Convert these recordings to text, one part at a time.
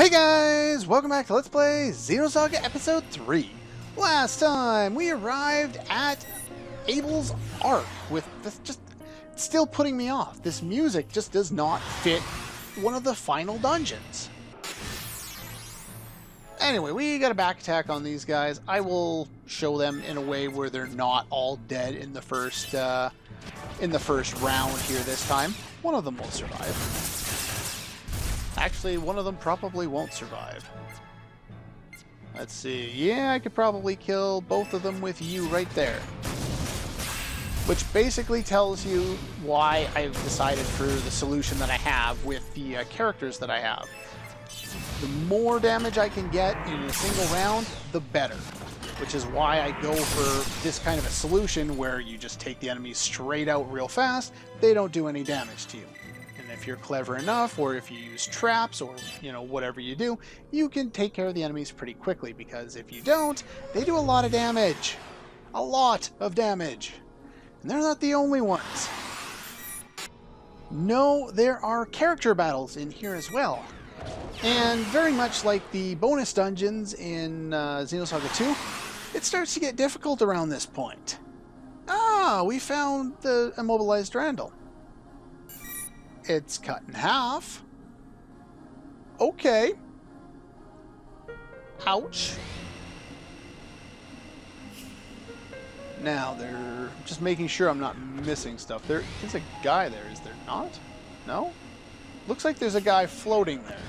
Hey guys! Welcome back to Let's Play Xenosaga Episode 3. Last time we arrived at Abel's Ark with this just still putting me off. This music just does not fit one of the final dungeons. Anyway, we got a back attack on these guys. I will show them in a way where they're not all dead in the first round here this time. One of them will survive. Actually, one of them probably won't survive. Let's see. Yeah, I could probably kill both of them with you right there. Which basically tells you why I've decided for the solution that I have with the characters that I have. The more damage I can get in a single round, the better. Which is why I go for this kind of a solution where you just take the enemies straight out real fast. They don't do any damage to you. If you're clever enough, or if you use traps, or whatever you do, you can take care of the enemies pretty quickly, because if you don't, they do a lot of damage. A lot of damage. And they're not the only ones. No, there are character battles in here as well. And very much like the bonus dungeons in Xenosaga 2, it starts to get difficult around this point. Ah, we found the immobilized Randall. It's cut in half. Okay. Ouch. Now they're just making sure I'm not missing stuff. There is a guy there, is there not? No? Looks like there's a guy floating there.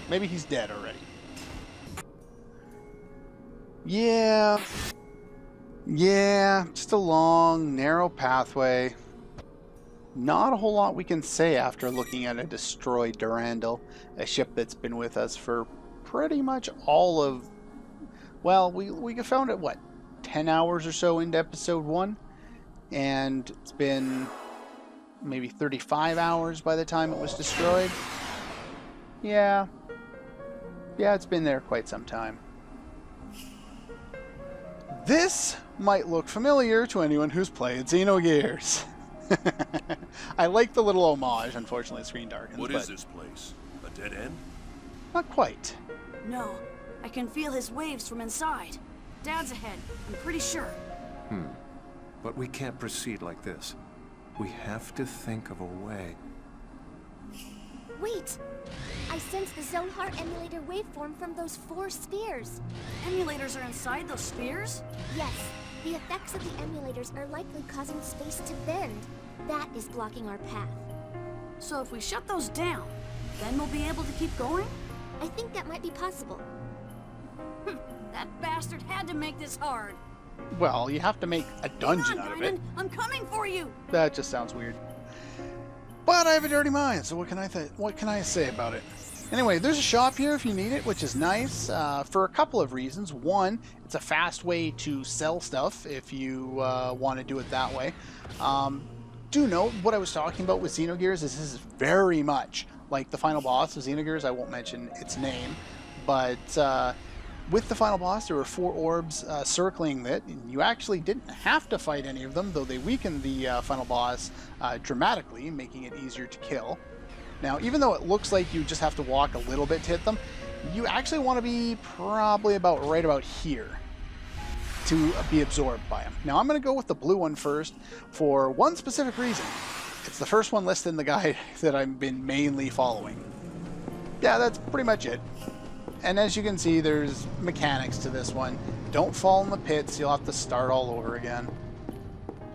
Maybe he's dead already. Yeah. Yeah, just a long, narrow pathway. Not a whole lot we can say after looking at a destroyed Durandal, a ship that's been with us for pretty much all of... Well, we found it, what, 10 hours or so into Episode 1? And it's been maybe 35 hours by the time it was destroyed? Yeah. Yeah, it's been there quite some time. This might look familiar to anyone who's played Xenogears. I like the little homage. Unfortunately, the screen darkens. What is this place? A dead end? Not quite. No, I can feel his waves from inside. Dad's ahead, I'm pretty sure. But we can't proceed like this. We have to think of a way. Wait! I sense the Zone Heart emulator waveform from those 4 spheres. Emulators are inside those spheres? Yes. The effects of the emulators are likely causing space to bend. That is blocking our path. So if we shut those down, then we'll be able to keep going? I think that might be possible. That bastard had to make this hard. Well, you have to make a dungeon out of it. I'm coming for you! That just sounds weird. But I have a dirty mind, so what can I say about it? Anyway, there's a shop here if you need it, which is nice for a couple of reasons. One, it's a fast way to sell stuff if you want to do it that way. Do note, what I was talking about with Xenogears is this is very much like the final boss of Xenogears. I won't mention its name, but with the final boss, there were 4 orbs circling it, and you actually didn't have to fight any of them, though they weakened the final boss dramatically, making it easier to kill. Now, even though it looks like you just have to walk a little bit to hit them, you actually want to be probably right about here to be absorbed by them. Now, I'm going to go with the blue one first for one specific reason. It's the first one listed in the guide that I've been mainly following. Yeah, that's pretty much it. And as you can see, there's mechanics to this one. Don't fall in the pits, you'll have to start all over again.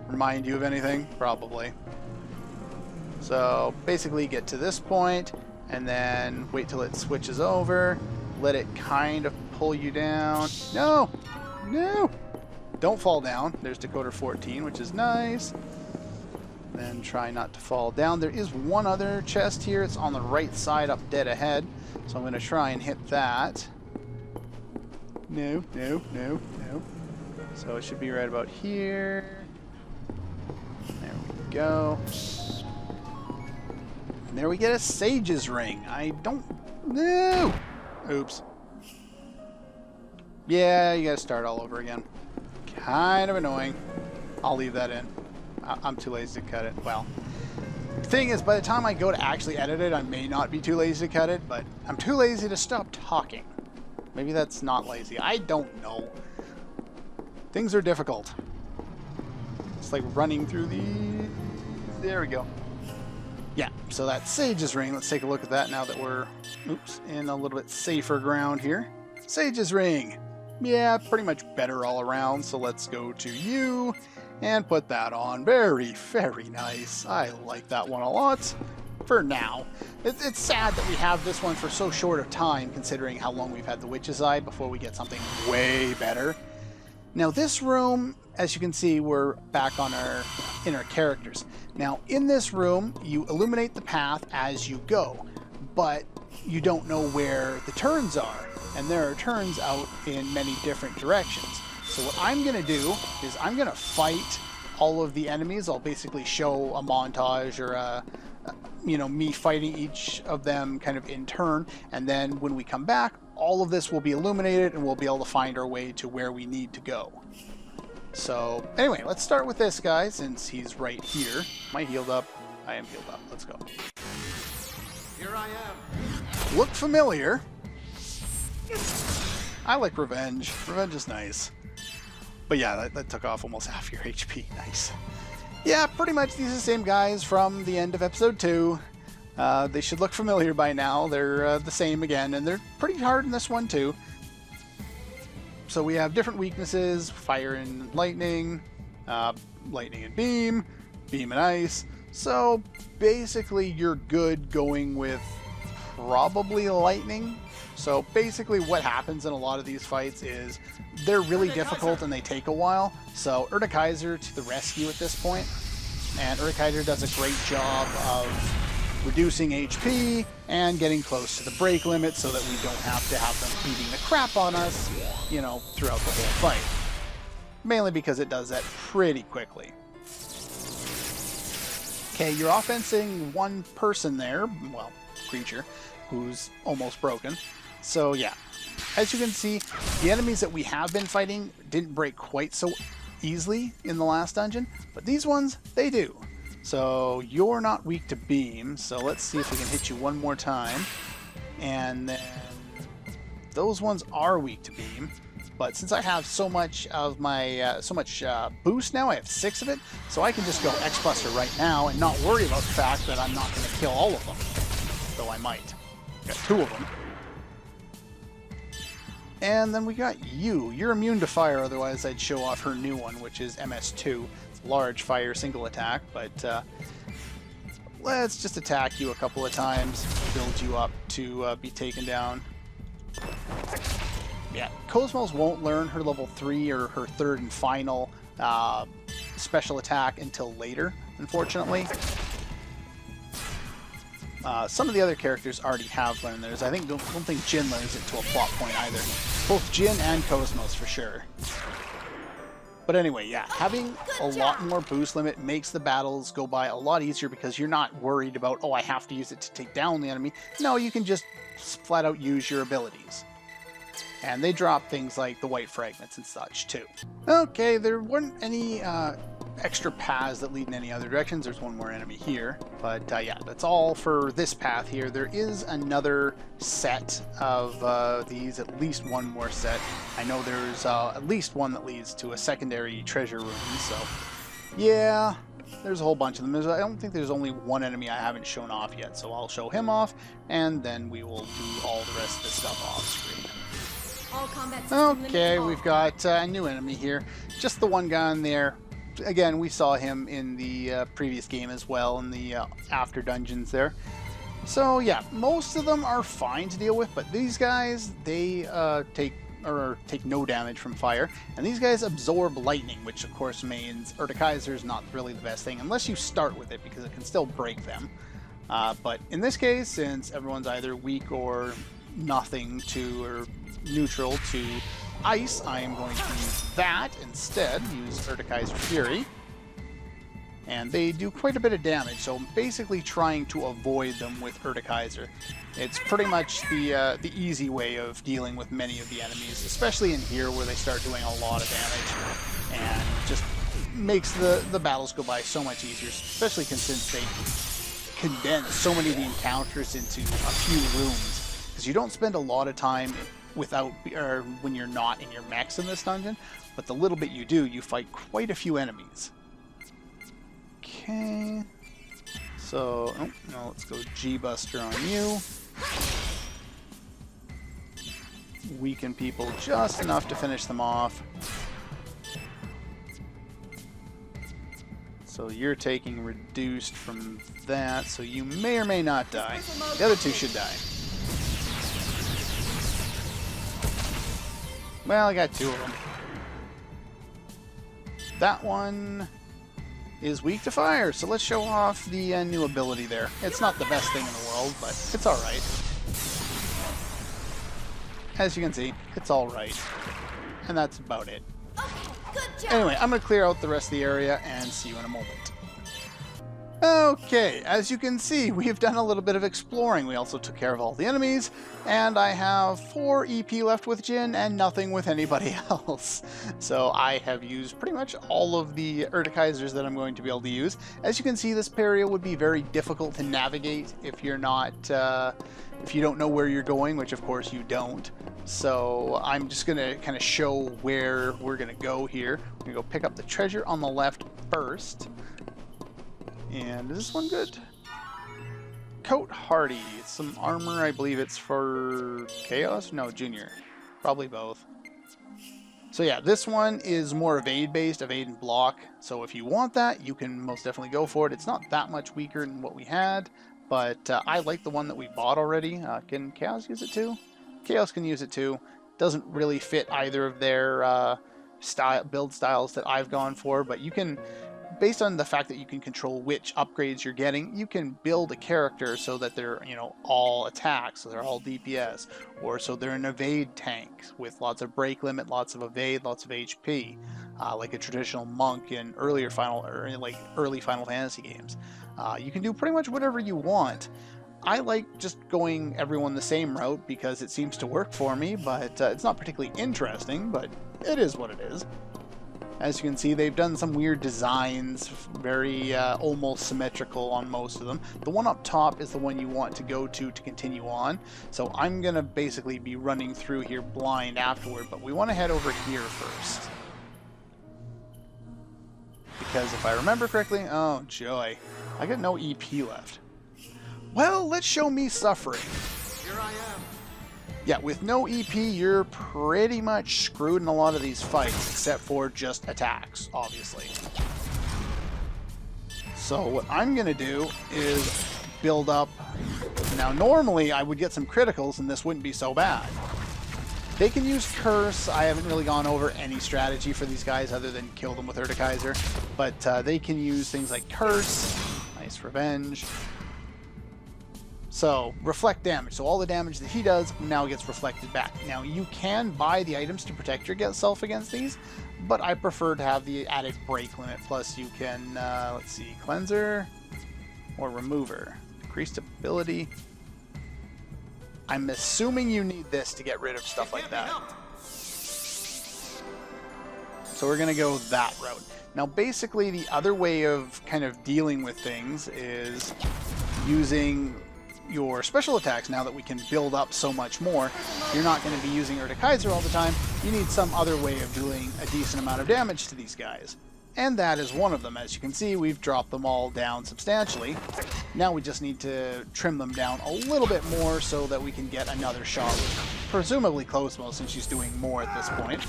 Remind you of anything? Probably. So basically get to this point and then wait till it switches over, let it kind of pull you down. No! No! Don't fall down. There's decoder 14, which is nice. Then try not to fall down. There is one other chest here. It's on the right side up dead ahead. So I'm going to try and hit that. No, no, no, no. So it should be right about here. There we go. And there we get a Sage's Ring. I don't... No! Oops. Yeah, you gotta start all over again. Kind of annoying. I'll leave that in. I'm too lazy to cut it. Well, thing is, by the time I go to actually edit it, I may not be too lazy to cut it, but I'm too lazy to stop talking. Maybe that's not lazy. I don't know. Things are difficult. It's like running through the... There we go. Yeah, so that's Sage's Ring. Let's take a look at that now that we're, oops, in a little bit safer ground here. Sage's Ring. Yeah, pretty much better all around. So let's go to you and put that on. Very, very nice. I like that one a lot. For now. It's sad that we have this one for so short of time, considering how long we've had the Witch's Eye before we get something way better. Now this room, as you can see, we're back on our inner characters. Now in this room, you illuminate the path as you go, but you don't know where the turns are, and there are turns out in many different directions. So what I'm going to do is I'm going to fight all of the enemies. I'll basically show a montage or you know, me fighting each of them kind of in turn, and then when we come back, all of this will be illuminated and we'll be able to find our way to where we need to go. So anyway, let's start with this guy since he's right here. Am I healed up? I am healed up. Let's go. Here I am. Look familiar. I like revenge. Revenge is nice. But yeah, that took off almost half your HP. Nice. Yeah, pretty much these are the same guys from the end of episode 2. They should look familiar by now. They're the same again, and they're pretty hard in this one too. So we have different weaknesses: fire and lightning, lightning and beam, beam and ice. So basically you're good going with probably lightning. So basically what happens in a lot of these fights is they're really difficult and they take a while. So Kaiser to the rescue at this point. And Kaiser does a great job of reducing HP and getting close to the break limit so that we don't have to have them beating the crap on us, you know, throughout the whole fight. Mainly because it does that pretty quickly. Okay, you're offensing one person there, well, creature, who's almost broken. So yeah, as you can see, the enemies that we have been fighting didn't break quite so easily in the last dungeon, but these ones, they do. So you're not weak to beam, so let's see if we can hit you one more time. And then those ones are weak to beam, but since I have so much of my boost now, I have 6 of it, so I can just go X-Buster right now and not worry about the fact that I'm not going to kill all of them, though I might. Got 2 of them. And then we got you. You're immune to fire, otherwise I'd show off her new one, which is MS2. It's large fire single attack, but let's just attack you a couple of times, build you up to be taken down. Yeah, KOS-MOS won't learn her level 3 or her 3rd and final special attack until later, unfortunately. Some of the other characters already have learned theirs. I don't think Jin learns it to a plot point either. Both Jin and KOS-MOS for sure. But anyway, yeah, having a lot more boost limit makes the battles go by a lot easier because you're not worried about, oh, I have to use it to take down the enemy. No, you can just flat out use your abilities. And they drop things like the white fragments and such too. Okay, there weren't any extra paths that lead in any other directions. There's one more enemy here, but yeah, that's all for this path here. There is another set of these, at least one more set. I know there's at least one that leads to a secondary treasure room, so yeah, there's a whole bunch of them. I don't think there's only one enemy I haven't shown off yet, so I'll show him off, and then we will do all the rest of the stuff off screen. Okay, we've got a new enemy here. Just the one guy in there. Again, we saw him in the previous game as well, in the after dungeons there. So yeah, most of them are fine to deal with, but these guys, they take no damage from fire, and these guys absorb lightning, which of course means Kaiser is not really the best thing, unless you start with it, because it can still break them. But in this case, since everyone's either weak or nothing to, or neutral to ice, I am going to use that instead, use Kaiser Fury. And they do quite a bit of damage, so I'm basically trying to avoid them with Kaiser. It's pretty much the easy way of dealing with many of the enemies, especially in here where they start doing a lot of damage, and just makes the battles go by so much easier, especially since condense so many of the encounters into a few rooms, because you don't spend a lot of time without, or when you're not in your mechs in this dungeon, but the little bit you do, you fight quite a few enemies. Okay, so oh, no, let's go G-Buster on you. Weaken people just enough to finish them off. So you're taking reduced from that, so you may or may not die. The other two should die. Well, I got two of them. That one is weak to fire, so let's show off the new ability there. It's not the best thing in the world, but it's alright. As you can see, it's alright. And that's about it. Anyway, I'm going to clear out the rest of the area and see you in a moment. Okay, as you can see, we've done a little bit of exploring. We also took care of all the enemies, and I have 4 EP left with Jin and nothing with anybody else. So I have used pretty much all of the Urticaizers that I'm going to be able to use. As you can see, this area would be very difficult to navigate if you're not, if you don't know where you're going, which of course you don't. So I'm just going to kind of show where we're going to go here. We're going to go pick up the treasure on the left first. And is this one good? Coat Hardy. Some armor, I believe it's for Chaos? No, Junior. Probably both. So yeah, this one is more evade based, evade and block. So if you want that, you can most definitely go for it. It's not that much weaker than what we had, but I like the one that we bought already. Can Chaos use it too? Chaos can use it too. Doesn't really fit either of their build styles that I've gone for, but you can, based on the fact that you can control which upgrades you're getting, you can build a character so that they're, you know, all attacks, so they're all DPS, or so they're an evade tank with lots of break limit, lots of evade, lots of HP, like a traditional monk in early Final Fantasy games. You can do pretty much whatever you want. I like just going everyone the same route because it seems to work for me, but it's not particularly interesting, but it is what it is. As you can see, they've done some weird designs, very almost symmetrical on most of them. The one up top is the one you want to go to continue on. So I'm going to basically be running through here blind afterward, but we want to head over here first. Because if I remember correctly, oh joy, I got no EP left. Well, let's show me suffering. Here I am. Yeah, with no EP, you're pretty much screwed in a lot of these fights, except for just attacks, obviously. So what I'm going to do is build up. Now, normally I would get some criticals, and this wouldn't be so bad. They can use Curse. I haven't really gone over any strategy for these guys other than kill them with Urtikaiser. But they can use things like Curse, nice Revenge. So, reflect damage. So all the damage that he does now gets reflected back. Now, you can buy the items to protect yourself against these, but I prefer to have the added break limit. Plus, you can, let's see, Cleanser or Remover. Increased ability. I'm assuming you need this to get rid of stuff like that. So we're going to go that route. Now, basically, the other way of kind of dealing with things is using your special attacks. Now that we can build up so much more, you're not going to be using Urtikaiser all the time. You need some other way of doing a decent amount of damage to these guys. And that is one of them. As you can see, we've dropped them all down substantially. Now we just need to trim them down a little bit more so that we can get another shot with presumably KOS-MOS, since she's doing more at this point.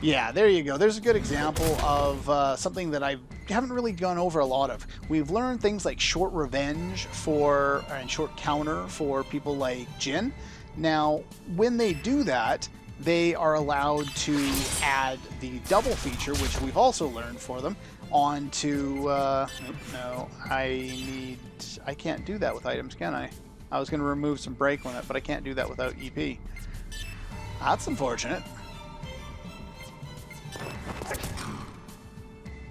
Yeah, there you go. There's a good example of something that I haven't really gone over a lot of. We've learned things like short revenge and short counter for people like Jin. Now, when they do that, they are allowed to add the double feature, which we've also learned for them, onto... no, I can't do that with items, can I? I was going to remove some break limit, but I can't do that without EP. That's unfortunate.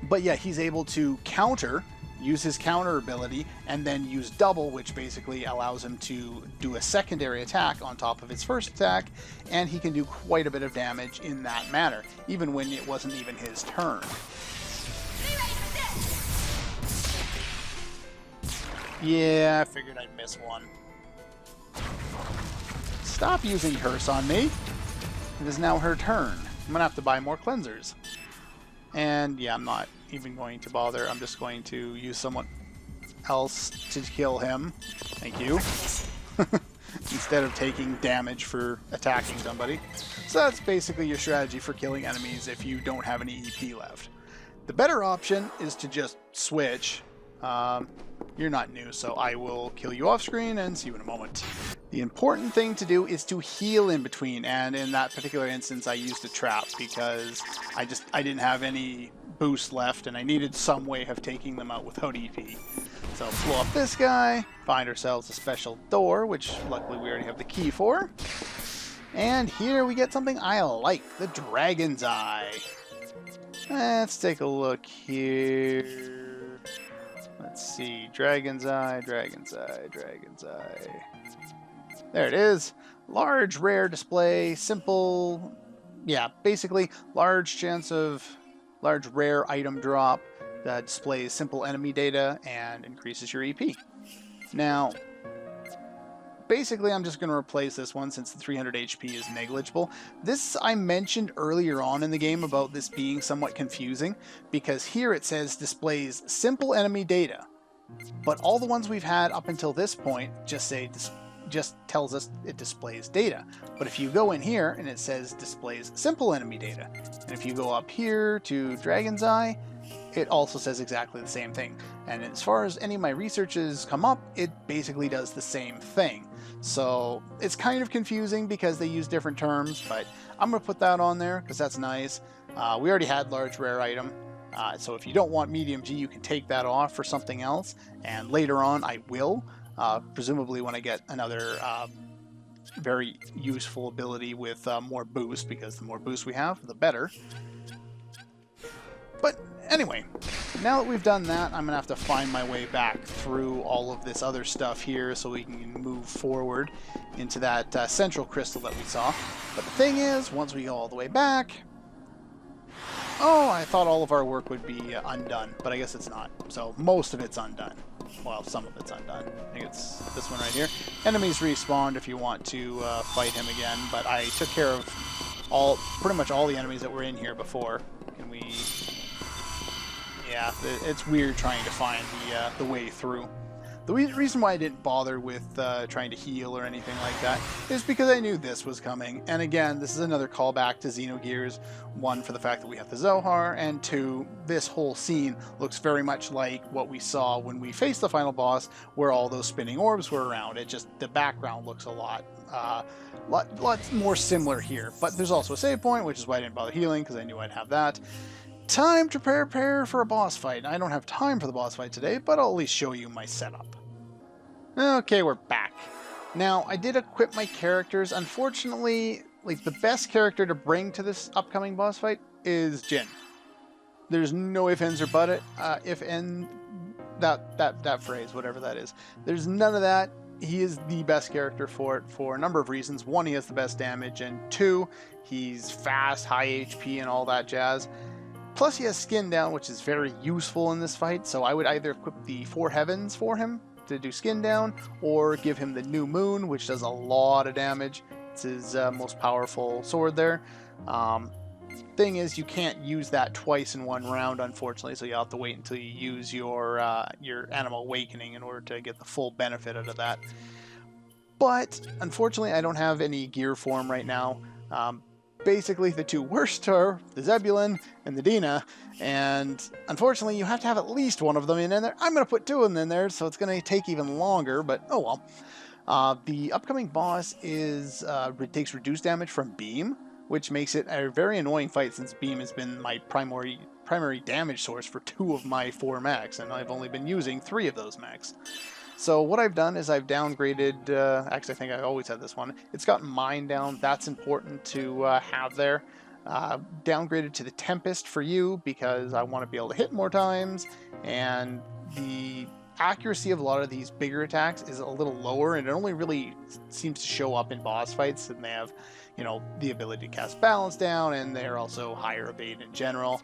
But yeah, he's able to counter, use his counter ability, and then use double, which basically allows him to do a secondary attack on top of his first attack, and he can do quite a bit of damage in that manner, even when it wasn't even his turn. Yeah, I figured I'd miss one. Stop using curse on me. It is now her turn. I'm gonna have to buy more cleansers. And yeah, I'm not even going to bother. I'm just going to use someone else to kill him. Thank you. Instead of taking damage for attacking somebody. So that's basically your strategy for killing enemies if you don't have any EP left. The better option is to just switch. You're not new, so I will kill you off screen and see you in a moment. The important thing to do is to heal in between, and in that particular instance I used a trap because I didn't have any boost left and I needed some way of taking them out without EP. So blow up this guy, find ourselves a special door, which luckily we already have the key for. And here we get something I like, the Dragon's Eye. Let's take a look here. Let's see, Dragon's Eye, Dragon's Eye, Dragon's Eye. There it is. Large, rare display, simple, yeah, basically large chance of large rare item drop that displays simple enemy data and increases your EP. Now, basically I'm just going to replace this one since the 300 HP is negligible. This I mentioned earlier on in the game about this being somewhat confusing because here it says displays simple enemy data, but all the ones we've had up until this point just tells us it displays data. But if you go in here and it says displays simple enemy data, and if you go up here to Dragon's Eye, it also says exactly the same thing. And as far as any of my researches come up, it basically does the same thing. So it's kind of confusing because they use different terms, but I'm going to put that on there because that's nice. We already had large rare item. So if you don't want medium G, you can take that off for something else. And later on, I will. Presumably when I get another very useful ability with more boost, because the more boost we have, the better. But anyway, now that we've done that, I'm going to have to find my way back through all of this other stuff here so we can move forward into that central crystal that we saw. But the thing is, once we go all the way back... Oh, I thought all of our work would be undone, but I guess it's not. So most of it's undone. Well, some of it's undone. I think it's this one right here. Enemies respawned if you want to fight him again, but I took care of pretty much all the enemies that were in here before. Can we... Yeah, it's weird trying to find the way through. The reason why I didn't bother with trying to heal or anything like that is because I knew this was coming. And again, this is another callback to Xenogears. One, for the fact that we have the Zohar, and two, this whole scene looks very much like what we saw when we faced the final boss, where all those spinning orbs were around. It just, the background looks a lot more similar here. But there's also a save point, which is why I didn't bother healing, because I knew I'd have that. Time to prepare for a boss fight. I don't have time for the boss fight today, but I'll at least show you my setup. Okay, we're back. Now, I did equip my characters. Unfortunately, like, the best character to bring to this upcoming boss fight is Jin. There's no ifs, ands, or buts. That phrase, whatever that is. There's none of that. He is the best character for it for a number of reasons. One, he has the best damage, and two, he's fast, high HP, and all that jazz. Plus, he has skin down, which is very useful in this fight, so I would either equip the Four Heavens for him to do skin down, or give him the New Moon, which does a lot of damage. It's his most powerful sword there. Thing is, you can't use that twice in one round, unfortunately, so you'll have to wait until you use your Animal Awakening in order to get the full benefit out of that. But, unfortunately, I don't have any gear for him right now. Basically, the two worst are the Zebulon and the Dina, and unfortunately, you have to have at least one of them in there. I'm going to put two of them in there, so it's going to take even longer, but oh well. The upcoming boss takes reduced damage from Beam, which makes it a very annoying fight since Beam has been my primary damage source for 2 of my 4 mechs, and I've only been using 3 of those mechs. So what I've done is I've downgraded, actually I think I always had this one, it's got Mine down, that's important to have there. Downgraded to the Tempest for you because I want to be able to hit more times, and the accuracy of a lot of these bigger attacks is a little lower, and it only really seems to show up in boss fights, and they have, you know, the ability to cast balance down, and they're also higher evade in general.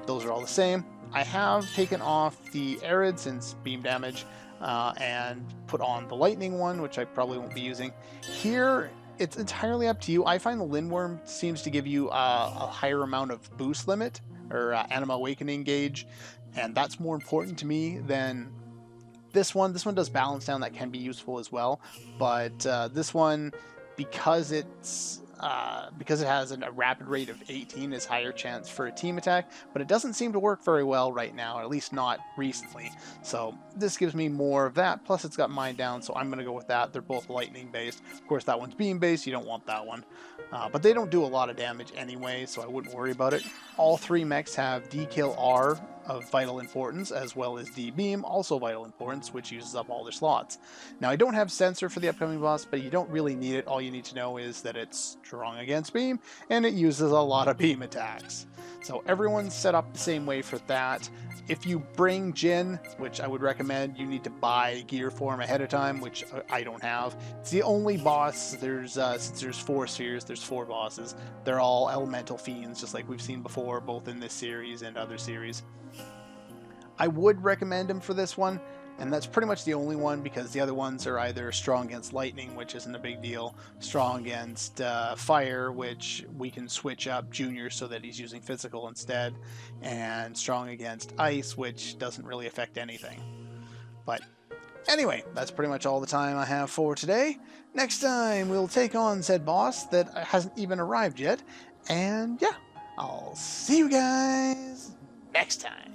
Those are all the same. I have taken off the Arid since beam damage. and put on the lightning one, which I probably won't be using. Here, it's entirely up to you. I find the Lindworm seems to give you a higher amount of boost limit, or Anima Awakening gauge, and that's more important to me than this one. This one does balance down, that can be useful as well, but this one, because it has a rapid rate of 18, is higher chance for a team attack, but it doesn't seem to work very well right now, at least not recently. So this gives me more of that, plus it's got mine down, so I'm going to go with that. They're both lightning based. Of course, that one's beam based, you don't want that one. But they don't do a lot of damage anyway, so I wouldn't worry about it. All three mechs have D-Kill R of vital importance, as well as D-Beam, also vital importance, which uses up all their slots. Now, I don't have Sensor for the upcoming boss, but you don't really need it. All you need to know is that it's strong against beam, and it uses a lot of beam attacks. So everyone's set up the same way for that. If you bring Jin, which I would recommend, you need to buy gear for him ahead of time, which I don't have. It's the only boss. Since there's 4 spheres, there's 4 bosses. They're all elemental fiends, just like we've seen before, both in this series and other series. I would recommend him for this one, and that's pretty much the only one, because the other ones are either strong against lightning, which isn't a big deal, strong against fire, which we can switch up Junior so that he's using physical instead, and strong against ice, which doesn't really affect anything. But anyway, that's pretty much all the time I have for today. Next time we'll take on said boss that hasn't even arrived yet, and yeah, I'll see you guys next time.